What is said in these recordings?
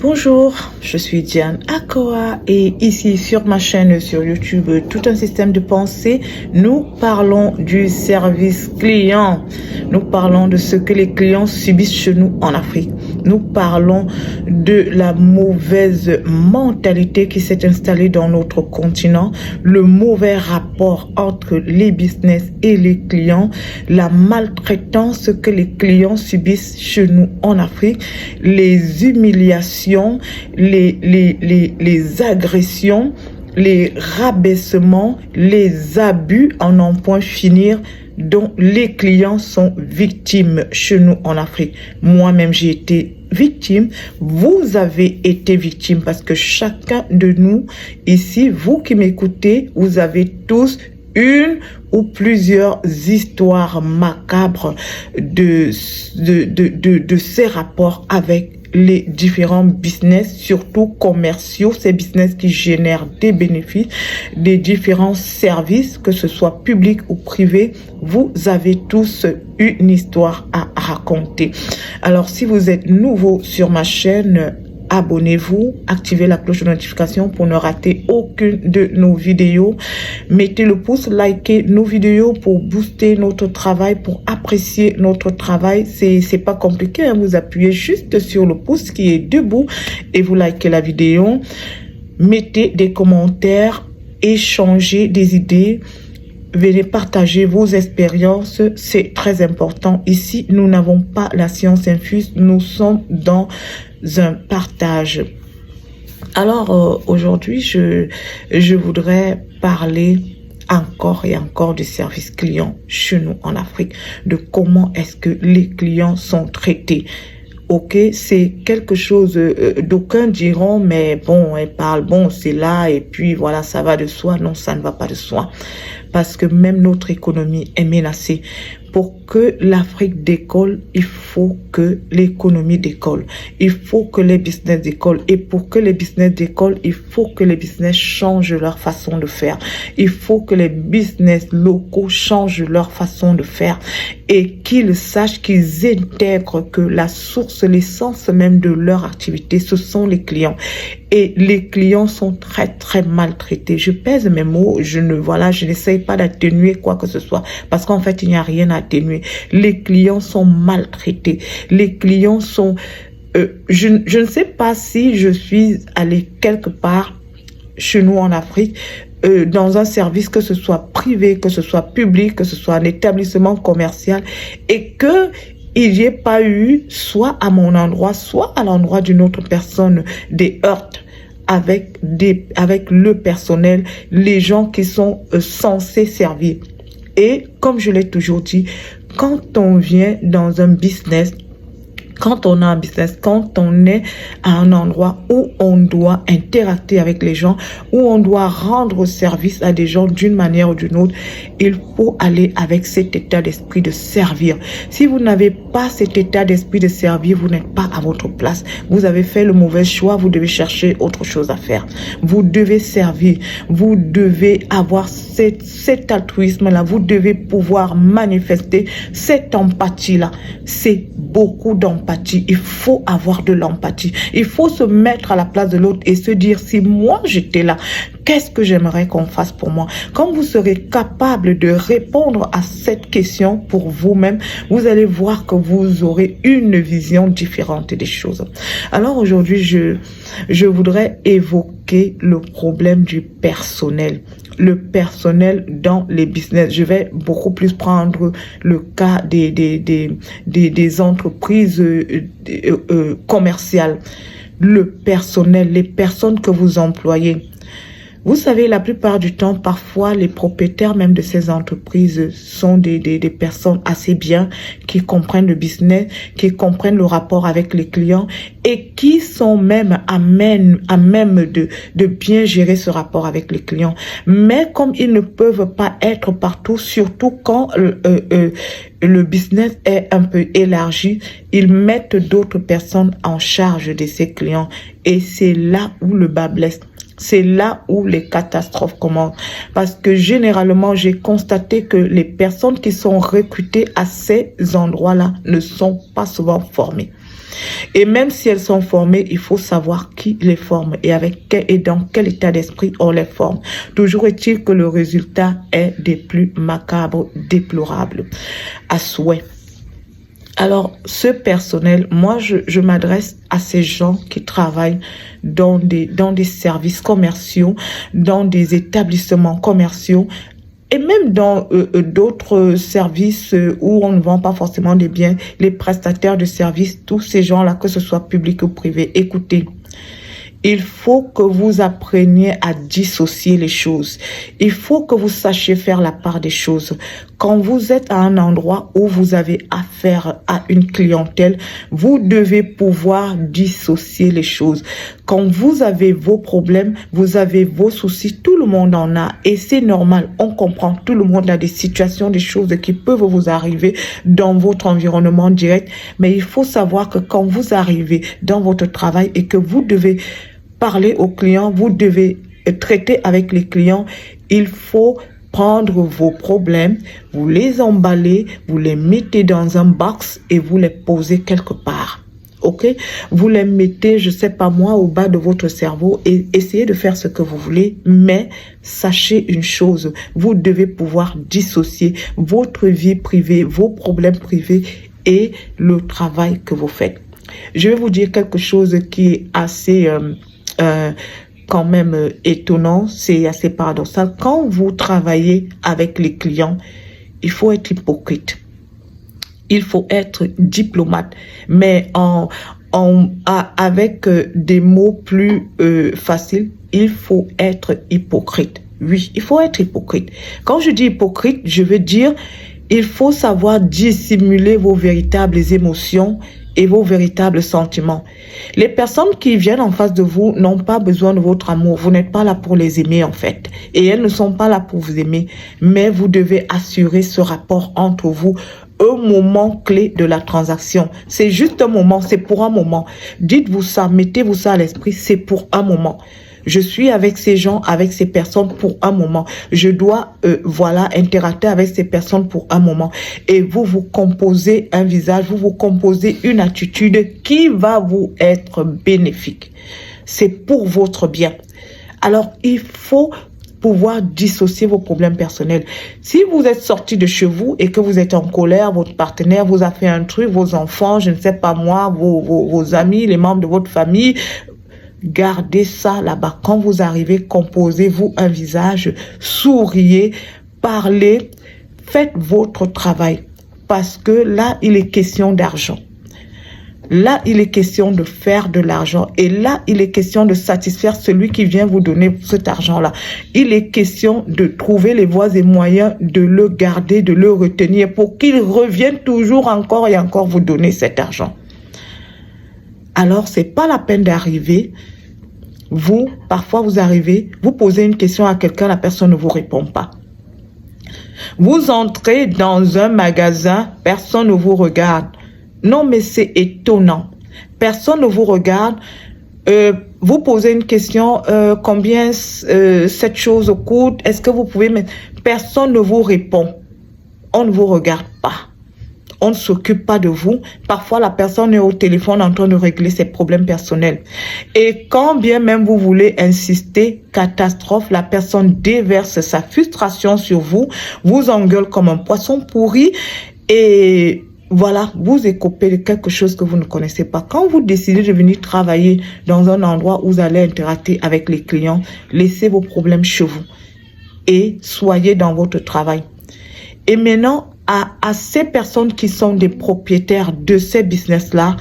Bonjour, je suis Diane Akoa et ici sur ma chaîne sur YouTube Tout un système de pensée, nous parlons du service client. Nous parlons de ce que les clients subissent chez nous en Afrique. Nous parlons de la mauvaise mentalité qui s'est installée dans notre continent, le mauvais rapport entre les business et les clients, la maltraitance que les clients subissent chez nous en Afrique, les humiliations, les agressions, les rabaissements, les abus en n'en point finir dont les clients sont victimes chez nous en Afrique. Moi-même, j'ai été victime. Vous avez été victime parce que chacun de nous ici, vous qui m'écoutez, vous avez tous une ou plusieurs histoires macabres de ces rapports avec les différents business, surtout commerciaux, ces business qui génèrent des bénéfices, des différents services, que ce soit public ou privé. Vous avez tous une histoire à raconter. Alors, si vous êtes nouveau sur ma chaîne, abonnez-vous, activez la cloche de notification pour ne rater aucune de nos vidéos. Mettez le pouce, likez nos vidéos pour booster notre travail, pour apprécier notre travail. C'est pas compliqué, hein. Vous appuyez juste sur le pouce qui est debout et vous likez la vidéo. Mettez des commentaires, échangez des idées. Venez partager vos expériences, c'est très important. Ici, nous n'avons pas la science infuse, nous sommes dans un partage. Alors, aujourd'hui, je voudrais parler encore et encore du service client chez nous en Afrique, de comment est-ce que les clients sont traités. Ok, c'est quelque chose, d'aucuns diront, mais bon, elle parle, bon, c'est là, et puis voilà, ça va de soi. Non, ça ne va pas de soi. Parce que même notre économie est menacée. Pour que l'Afrique décolle, il faut que l'économie décolle. Il faut que les business décollent. Et pour que les business décollent, il faut que les business changent leur façon de faire. Il faut que les business locaux changent leur façon de faire. Et qu'ils sachent, qu'ils intègrent que la source, l'essence même de leur activité, ce sont les clients. Et les clients sont très, très maltraités. Je pèse mes mots, je n'essaye pas d'atténuer quoi que ce soit. Parce qu'en fait, il n'y a rien à atténuer. Les clients sont maltraités. Les clients sont... je ne sais pas si je suis allée quelque part chez nous en Afrique, dans un service, que ce soit privé, que ce soit public, que ce soit un établissement commercial, et que il n'y ait pas eu, soit à mon endroit, soit à l'endroit d'une autre personne, des heurts avec le personnel, les gens qui sont censés servir. Et comme je l'ai toujours dit, quand on vient dans un business, quand on a un business, quand on est à un endroit où on doit interagir avec les gens, où on doit rendre service à des gens d'une manière ou d'une autre, il faut aller avec cet état d'esprit de servir. Si vous n'avez pas cet état d'esprit de servir, vous n'êtes pas à votre place. Vous avez fait le mauvais choix, vous devez chercher autre chose à faire. Vous devez servir, vous devez avoir cet altruisme-là, vous devez pouvoir manifester cette empathie-là. C'est beaucoup d'empathie. Il faut avoir de l'empathie. Il faut se mettre à la place de l'autre et se dire, si moi j'étais là, qu'est-ce que j'aimerais qu'on fasse pour moi? Quand vous serez capable de répondre à cette question pour vous-même, vous allez voir que vous aurez une vision différente des choses. Alors aujourd'hui, je voudrais évoquer le problème du personnel. Le personnel dans les business. Je vais beaucoup plus prendre le cas des entreprises commerciales. Le personnel, les personnes que vous employez. Vous savez, la plupart du temps, parfois, les propriétaires même de ces entreprises sont des personnes assez bien, qui comprennent le business, qui comprennent le rapport avec les clients et qui sont même à même de bien gérer ce rapport avec les clients. Mais comme ils ne peuvent pas être partout, surtout quand le business est un peu élargi, ils mettent d'autres personnes en charge de ces clients. Et c'est là où le bas blesse. C'est là où les catastrophes commencent. Parce que généralement, j'ai constaté que les personnes qui sont recrutées à ces endroits-là ne sont pas souvent formées. Et même si elles sont formées, il faut savoir qui les forme et avec quel et dans quel état d'esprit on les forme. Toujours est-il que le résultat est des plus macabres, déplorables, à souhait. Alors, ce personnel, moi, je m'adresse à ces gens qui travaillent dans des services commerciaux, dans des établissements commerciaux, et même dans d'autres services où on ne vend pas forcément des biens, les prestataires de services, tous ces gens-là, que ce soit public ou privé. Écoutez, il faut que vous appreniez à dissocier les choses. Il faut que vous sachiez faire la part des choses. Quand vous êtes à un endroit où vous avez affaire à une clientèle, vous devez pouvoir dissocier les choses. Quand vous avez vos problèmes, vous avez vos soucis, tout le monde en a et c'est normal. On comprend, tout le monde a des situations, des choses qui peuvent vous arriver dans votre environnement direct. Mais il faut savoir que quand vous arrivez dans votre travail et que vous devez parler aux clients, vous devez traiter avec les clients, il faut prendre vos problèmes, vous les emballez, vous les mettez dans un box et vous les posez quelque part. Ok? Vous les mettez, je sais pas moi, au bas de votre cerveau et essayez de faire ce que vous voulez, mais sachez une chose, vous devez pouvoir dissocier votre vie privée, vos problèmes privés et le travail que vous faites. Je vais vous dire quelque chose qui est assez quand même étonnant, c'est assez paradoxal. Quand vous travaillez avec les clients, il faut être hypocrite. Il faut être diplomate, mais avec des mots plus faciles, il faut être hypocrite. Oui, il faut être hypocrite. Quand je dis hypocrite, je veux dire, il faut savoir dissimuler vos véritables émotions et vos véritables sentiments. Les personnes qui viennent en face de vous n'ont pas besoin de votre amour. Vous n'êtes pas là pour les aimer en fait. Et elles ne sont pas là pour vous aimer. Mais vous devez assurer ce rapport entre vous. Un moment clé de la transaction. C'est juste un moment, c'est pour un moment. Dites-vous ça, mettez-vous ça à l'esprit, c'est pour un moment. Je suis avec ces gens, avec ces personnes pour un moment. Je dois, interacter avec ces personnes pour un moment. Et vous vous composez un visage, vous vous composez une attitude qui va vous être bénéfique. C'est pour votre bien. Alors, il faut pouvoir dissocier vos problèmes personnels. Si vous êtes sorti de chez vous et que vous êtes en colère, votre partenaire vous a fait un truc, vos enfants, je ne sais pas moi, vos amis, les membres de votre famille, gardez ça là-bas. Quand vous arrivez, composez-vous un visage, souriez, parlez, faites votre travail. Parce que là, il est question d'argent. Là, il est question de faire de l'argent. Et là, il est question de satisfaire celui qui vient vous donner cet argent-là. Il est question de trouver les voies et moyens de le garder, de le retenir pour qu'il revienne toujours encore et encore vous donner cet argent. Alors, c'est pas la peine d'arriver. Parfois, vous arrivez, vous posez une question à quelqu'un, la personne ne vous répond pas. Vous entrez dans un magasin, personne ne vous regarde. Non, mais c'est étonnant. Personne ne vous regarde. Vous posez une question, combien cette chose coûte? Est-ce que vous pouvez mettre... Personne ne vous répond. On ne vous regarde pas. On ne s'occupe pas de vous. Parfois, la personne est au téléphone en train de régler ses problèmes personnels. Et quand bien même vous voulez insister, catastrophe, la personne déverse sa frustration sur vous, vous engueule comme un poisson pourri et voilà, vous écopez de quelque chose que vous ne connaissez pas. Quand vous décidez de venir travailler dans un endroit où vous allez interagir avec les clients, laissez vos problèmes chez vous et soyez dans votre travail. Et maintenant, à ces personnes qui sont des propriétaires de ces business-là,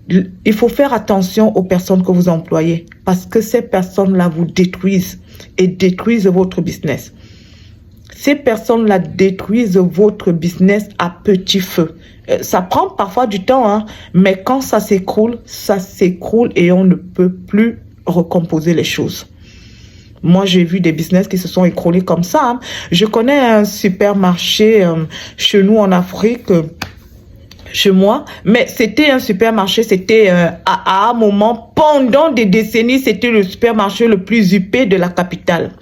il faut faire attention aux personnes que vous employez parce que ces personnes-là vous détruisent et détruisent votre business. Ces personnes-là détruisent votre business à petit feu. Ça prend parfois du temps, hein, mais quand ça s'écroule et on ne peut plus recomposer les choses. Moi, j'ai vu des business qui se sont écroulés comme ça. Hein. Je connais un supermarché chez nous en Afrique, chez moi, mais c'était un supermarché, c'était à un moment, pendant des décennies, c'était le supermarché le plus huppé de la capitale.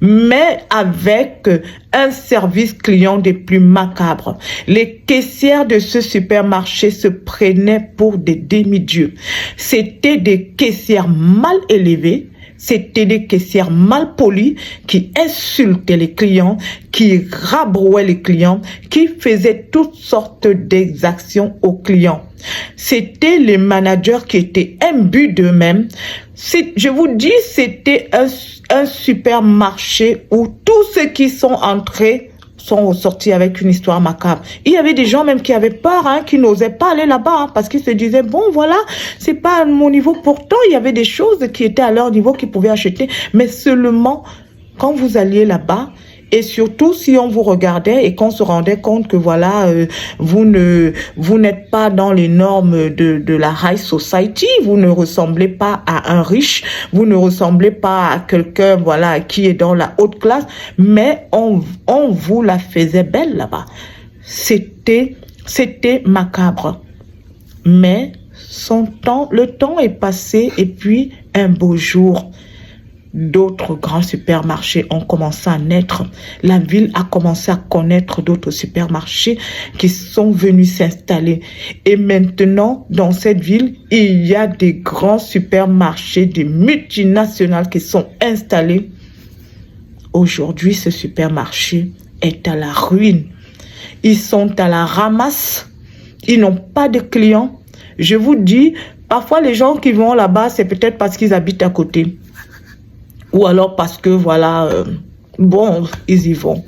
mais avec un service client des plus macabres. Les caissières de ce supermarché se prenaient pour des demi-dieux. C'était des caissières mal élevées, c'était des caissières mal polies qui insultaient les clients, qui rabrouaient les clients, qui faisaient toutes sortes d'exactions aux clients. C'était les managers qui étaient imbus d'eux-mêmes. Je vous dis, c'était un supermarché où tous ceux qui sont entrés sont ressortis avec une histoire macabre. Il y avait des gens même qui avaient peur, hein, qui n'osaient pas aller là-bas, hein, parce qu'ils se disaient, bon, voilà, c'est pas à mon niveau. Pourtant, il y avait des choses qui étaient à leur niveau qu'ils pouvaient acheter, mais seulement quand vous alliez là-bas, et surtout si on vous regardait et qu'on se rendait compte que voilà, vous n'êtes pas dans les normes de la high society, vous ne ressemblez pas à un riche, vous ne ressemblez pas à quelqu'un voilà qui est dans la haute classe, mais on vous la faisait belle là-bas. C'était macabre. Mais le temps est passé et puis un beau jour, d'autres grands supermarchés ont commencé à naître. La ville a commencé à connaître d'autres supermarchés qui sont venus s'installer. Et maintenant, dans cette ville, il y a des grands supermarchés, des multinationales qui sont installés. Aujourd'hui, ce supermarché est à la ruine. Ils sont à la ramasse. Ils n'ont pas de clients. Je vous dis, parfois les gens qui vont là-bas, c'est peut-être parce qu'ils habitent à côté. Ou alors parce que, voilà, bon, ils y vont.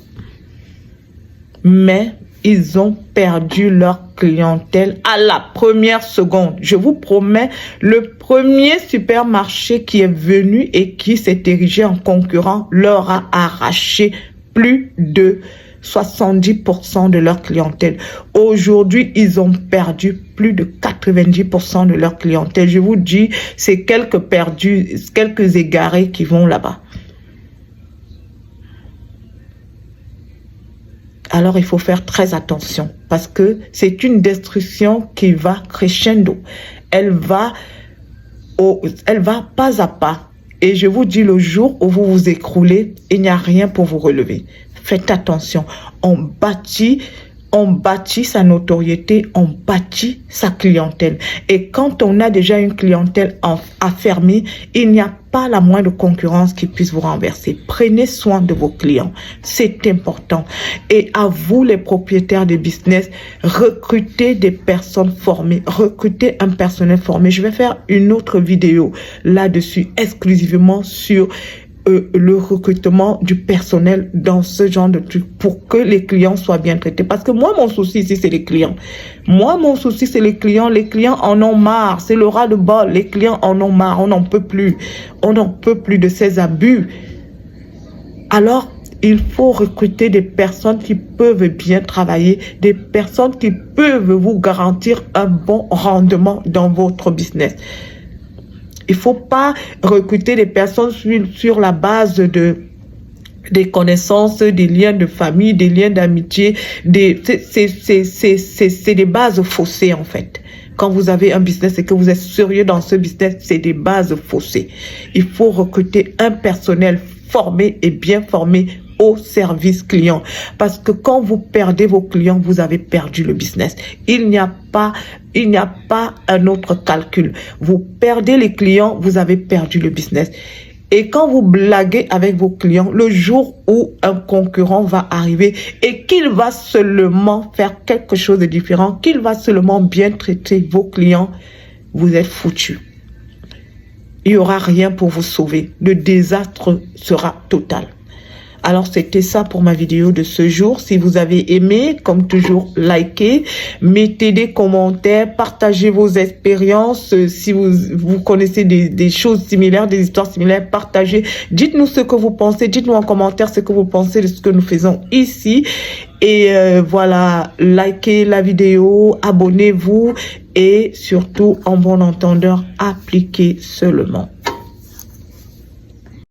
Mais ils ont perdu leur clientèle à la première seconde. Je vous promets, le premier supermarché qui est venu et qui s'est érigé en concurrent leur a arraché plus de 70% de leur clientèle. Aujourd'hui, ils ont perdu plus de 90% de leur clientèle. Je vous dis, c'est quelques perdus, quelques égarés qui vont là-bas. Alors, il faut faire très attention parce que c'est une destruction qui va crescendo. Elle va pas à pas. Et je vous dis, le jour où vous vous écroulez, il n'y a rien pour vous relever. Faites attention, on bâtit sa notoriété, on bâtit sa clientèle. Et quand on a déjà une clientèle affermie, il n'y a pas la moindre concurrence qui puisse vous renverser. Prenez soin de vos clients, c'est important. Et à vous les propriétaires de business, recrutez des personnes formées, recrutez un personnel formé. Je vais faire une autre vidéo là-dessus, exclusivement sur le recrutement du personnel dans ce genre de truc pour que les clients soient bien traités. Parce que moi, mon souci ici, c'est les clients. Moi, mon souci, c'est les clients. Les clients en ont marre. C'est le ras-le-bol. Les clients en ont marre. On n'en peut plus. On n'en peut plus de ces abus. Alors, il faut recruter des personnes qui peuvent bien travailler, des personnes qui peuvent vous garantir un bon rendement dans votre business. Il ne faut pas recruter des personnes sur la base des connaissances, des liens de famille, des liens d'amitié. C'est des bases faussées en fait. Quand vous avez un business et que vous êtes sérieux dans ce business, c'est des bases faussées. Il faut recruter un personnel formé et bien formé au service client. Parce que quand vous perdez vos clients, vous avez perdu le business. Il n'y a pas un autre calcul. Vous perdez les clients, vous avez perdu le business. Et quand vous blaguez avec vos clients, le jour où un concurrent va arriver et qu'il va seulement faire quelque chose de différent, qu'il va seulement bien traiter vos clients, vous êtes foutus. Il n'y aura rien pour vous sauver. Le désastre sera total. Alors, c'était ça pour ma vidéo de ce jour. Si vous avez aimé, comme toujours, likez, mettez des commentaires, partagez vos expériences. Si vous connaissez des choses similaires, des histoires similaires, partagez. Dites-nous ce que vous pensez. Dites-nous en commentaire ce que vous pensez de ce que nous faisons ici. Et voilà, likez la vidéo, abonnez-vous et surtout, en bon entendeur, appliquez seulement.